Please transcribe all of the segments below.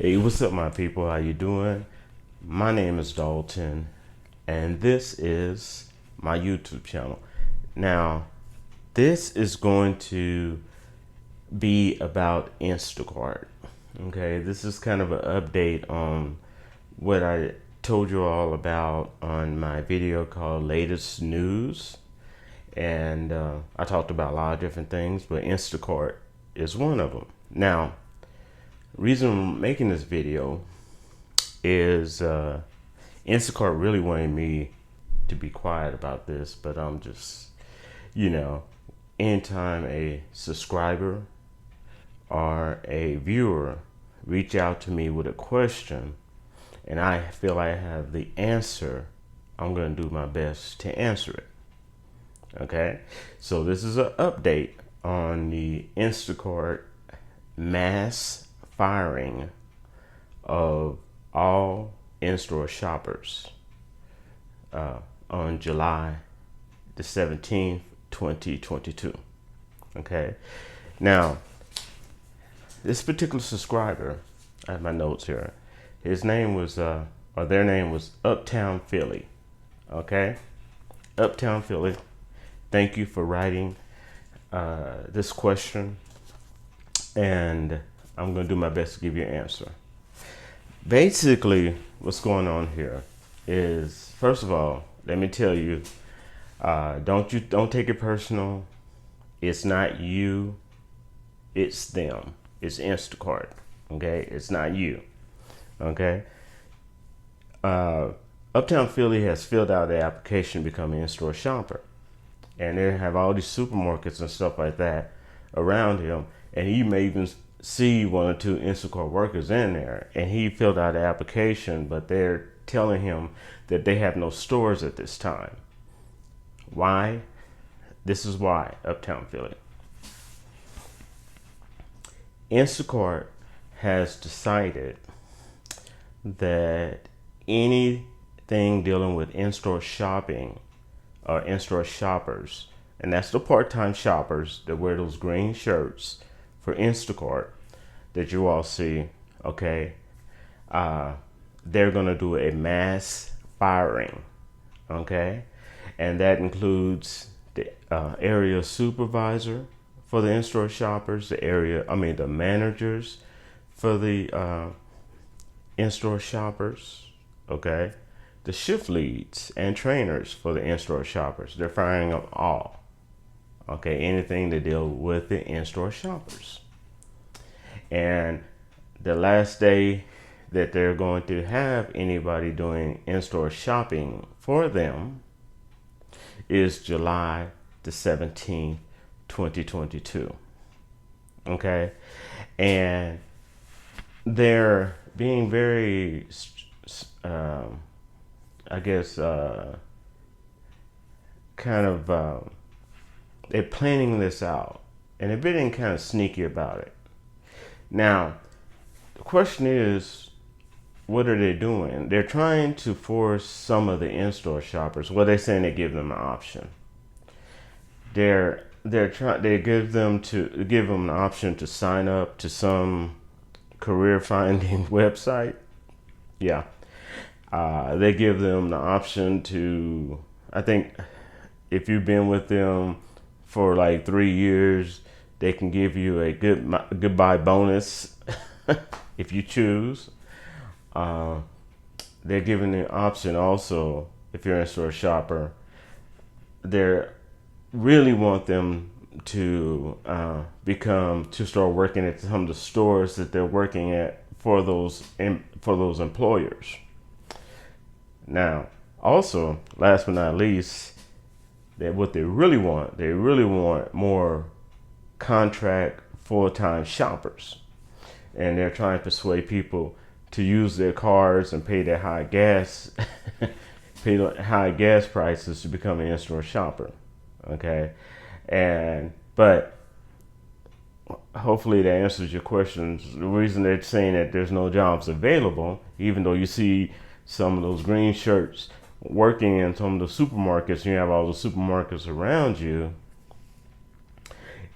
Hey, what's up, my people? How you doing? My name is Dalton, and this is my YouTube channel. Now, this is going to be about Instacart. Okay, this is kind of an update on what I told you all about on my video called Latest News. And I talked about a lot of different things, but Instacart is one of them. Now, reason I'm making this video is Instacart really wanted me to be quiet about this, but I'm just, anytime a subscriber or a viewer reach out to me with a question and I feel I have the answer, I'm going to do my best to answer it. Okay, so this is an update on the Instacart mass firing of all in-store shoppers on July the 17th, 2022. Okay, now this particular subscriber, I have my notes here, his name was, or their name was Uptown Philly. Okay, Uptown Philly, thank you for writing this question, and I'm going to do my best to give you an answer. Basically, what's going on here is, first of all, let me tell you, don't take it personal. It's not you, it's them. It's Instacart. Okay, it's not you. Okay. Uptown Philly has filled out the application to become an in-store shopper, and they have all these supermarkets and stuff like that around him, and you may even see one or two Instacart workers in there, and he filled out the application, but they're telling him that they have no stores at this time. Why? This is why, Uptown Philly. Instacart has decided that anything dealing with in-store shopping or in-store shoppers, and that's the part-time shoppers that wear those green shirts for Instacart that you all see, okay, they're going to do a mass firing, okay, and that includes the area supervisor for the in-store shoppers, the managers for the in-store shoppers, okay, the shift leads and trainers for the in-store shoppers. They're firing them all. Okay, anything to deal with the in-store shoppers. And the last day that they're going to have anybody doing in-store shopping for them is July the 17th, 2022. Okay, and they're being very, they're planning this out, and they're being kind of sneaky about it. Now, the question is, what are they doing? They're trying to force some of the in-store shoppers. Well, they're saying they give them an option. They give them an option to sign up to some career finding website. Yeah, they give them the option to, I think, if you've been with them for like 3 years, they can give you a goodbye bonus if you choose. They're giving the option also, if you're a in-store shopper, they really want them to start working at some of the stores that they're working at for those employers. Now, also, last but not least, what they really want more contract full-time shoppers, and they're trying to persuade people to use their cars and pay their high gas prices to become an in-store shopper. Okay, but hopefully that answers your questions. The reason they're saying that there's no jobs available, even though you see some of those green shirts working in some of the supermarkets, and you have all the supermarkets around you,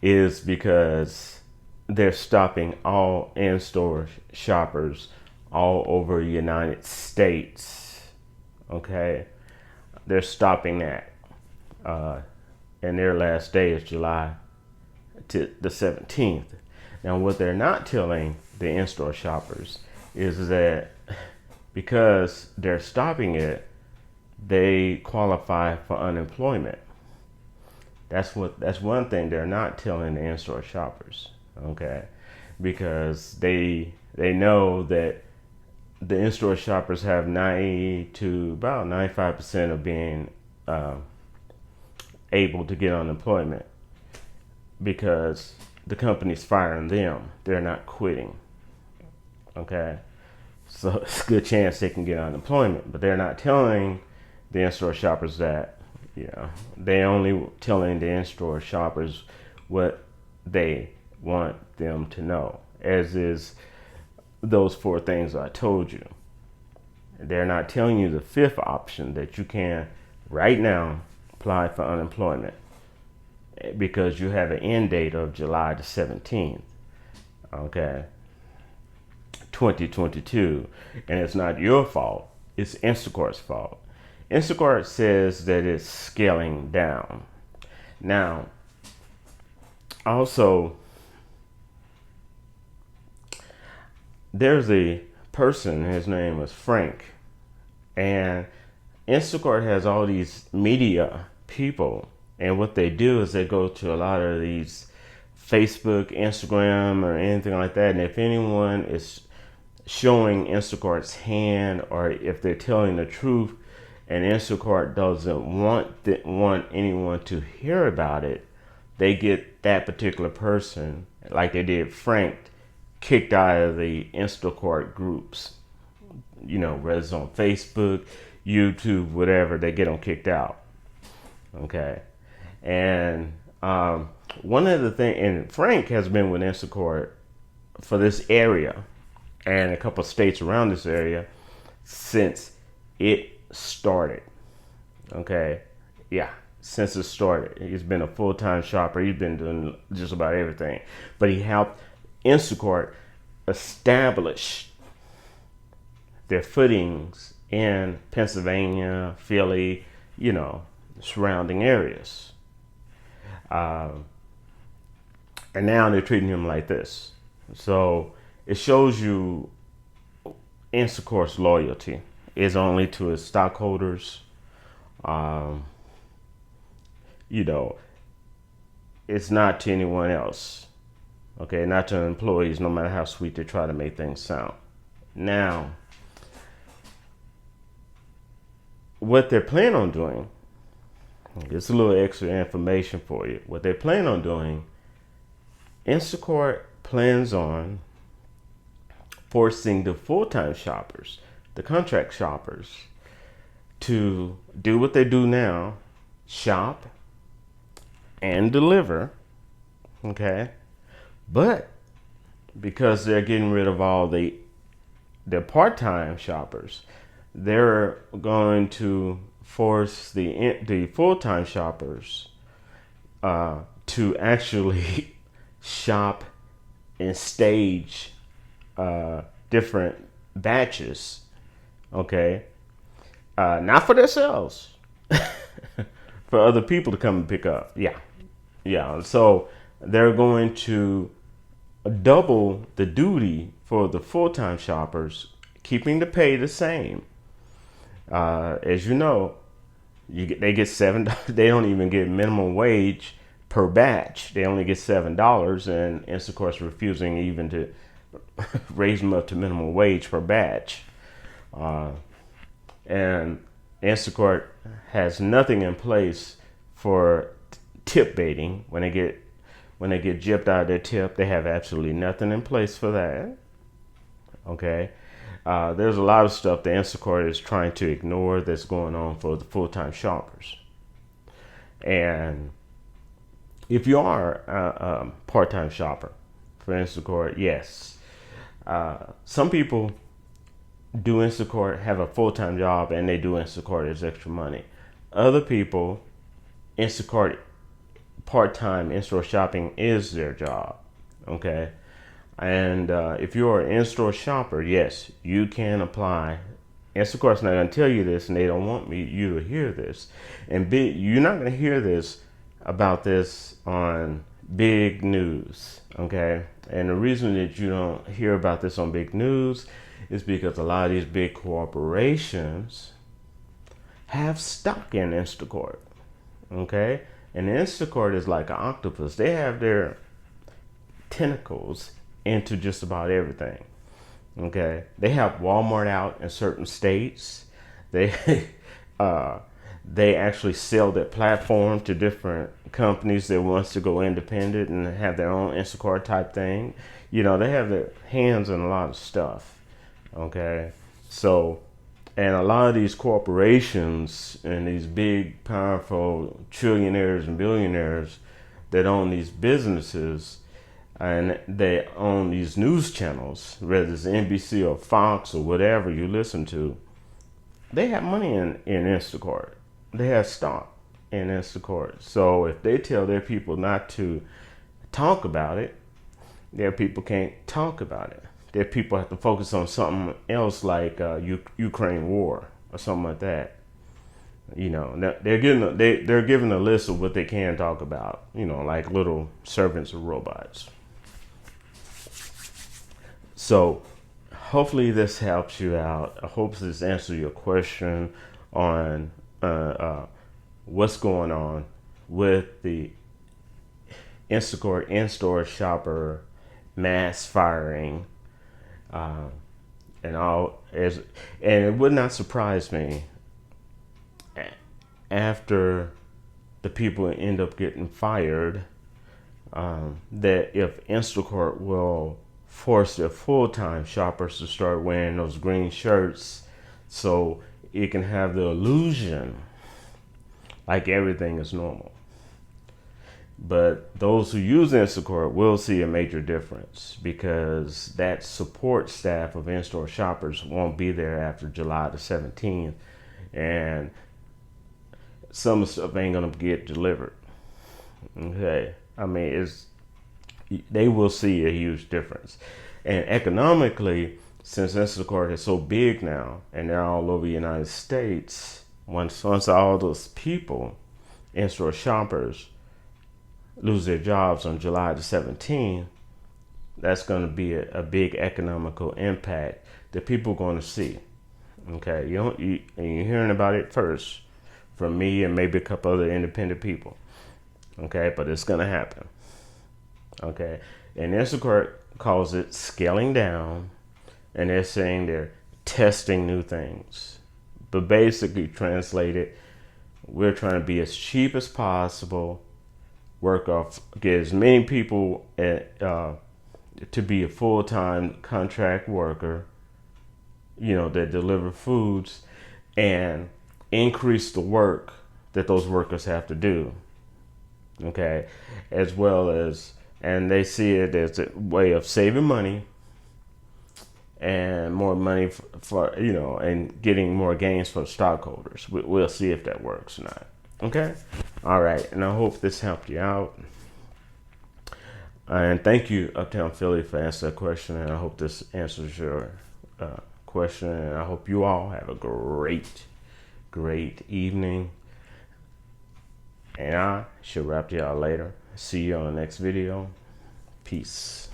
is because they're stopping all in-store shoppers all over the United States. Okay, they're stopping that, and their last day is July to the 17th. Now, what they're not telling the in-store shoppers is that because they're stopping it, they qualify for unemployment. That's one thing they're not telling the in-store shoppers, okay? Because they know that the in-store shoppers have 90 to about 95% of being able to get unemployment because the company's firing them. They're not quitting, okay? So it's a good chance they can get unemployment, but they're not telling the in-store shoppers that. They only telling the in-store shoppers what they want them to know, as is those four things I told you. They're not telling you the fifth option, that you can right now apply for unemployment because you have an end date of July the 17th, okay, 2022, and it's not your fault, it's Instacart's fault. Instacart says that it's scaling down. Now, also, there's a person, his name is Frank, and Instacart has all these media people, and what they do is they go to a lot of these Facebook, Instagram, or anything like that, and if anyone is showing Instacart's hand, or if they're telling the truth, and Instacart doesn't want anyone to hear about it, they get that particular person, like they did Frank, kicked out of the Instacart groups. Whether it's on Facebook, YouTube, whatever, they get them kicked out. Okay, and one of the things, and Frank has been with Instacart for this area and a couple of states around this area since it started. Okay, yeah, since it started. He's been a full-time shopper. He's been doing just about everything, but he helped Instacart establish their footings in Pennsylvania, Philly, surrounding areas, and now they're treating him like this. So it shows you Instacart's loyalty is only to its stockholders. It's not to anyone else. Okay, not to employees, no matter how sweet they try to make things sound. Now, what they're planning on doing, it's a little extra information for you. What they plan on doing, Instacart plans on forcing the full-time shoppers, the contract shoppers, to do what they do now, shop and deliver, okay? But because they're getting rid of all the part-time shoppers, they're going to force the full-time shoppers to actually shop and stage different batches, okay? Not for themselves, for other people to come and pick up. Yeah. So they're going to double the duty for the full-time shoppers, keeping the pay the same. As you know, they get $7. They don't even get minimum wage per batch. They only get $7, and Instacart's refusing even to raise them up to minimum wage per batch. And Instacart has nothing in place for tip baiting. When they get gypped out of their tip, they have absolutely nothing in place for that. Okay, there's a lot of stuff that Instacart is trying to ignore that's going on for the full-time shoppers. And if you are a part-time shopper for Instacart, yes, some people do Instacart, have a full-time job, and they do Instacart as extra money. Other people, Instacart part-time in-store shopping is their job. Okay. And if you're an in-store shopper, yes, you can apply. Instacart's not going to tell you this, and they don't want you to hear this. And you're not going to hear this about this on big news, okay? And the reason that you don't hear about this on big news is because a lot of these big corporations have stock in Instacart, okay? And Instacart is like an octopus. They have their tentacles into just about everything. Okay, they have Walmart out in certain states. They they actually sell their platform to different companies that wants to go independent and have their own Instacart type thing. You know, they have their hands in a lot of stuff. Okay, so and a lot of these corporations and these big, powerful trillionaires and billionaires that own these businesses and they own these news channels, whether it's NBC or Fox or whatever you listen to, they have money in Instacart. They have stock in Instacart. So if they tell their people not to talk about it, their people can't talk about it. Their people have to focus on something else like Ukraine war or something like that. You know, they're given a list of what they can talk about. You know, like little servants or robots. So hopefully this helps you out. I hope this answers your question on what's going on with the Instacart in-store shopper mass firing, and all. And it would not surprise me after the people end up getting fired, that if Instacart will force their full-time shoppers to start wearing those green shirts so it can have the illusion like everything is normal. But those who use Instacart will see a major difference because that support staff of in-store shoppers won't be there after July the 17th, and some stuff ain't gonna get delivered. Okay, I mean, they will see a huge difference. And economically, since Instacart is so big now and they're all over the United States, once all those people, in-store shoppers, lose their jobs on July the 17th, that's going to be a big economical impact that people are going to see. Okay, and you're hearing about it first from me and maybe a couple other independent people. Okay, but it's going to happen. Okay, and Instacart calls it scaling down, and they're saying they're testing new things. But basically, translated, we're trying to be as cheap as possible, get as many people to be a full-time contract worker, you know, that deliver foods, and increase the work that those workers have to do. Okay, as well as, and they see it as a way of saving money and more money for you know, and getting more gains for stockholders. We'll see if that works or not. Okay, all right, and I hope this helped you out. And thank you, Uptown Philly, for answering that question. And I hope this answers your question. And I hope you all have a great evening. And I shall wrap y'all later. See you on the next video. Peace.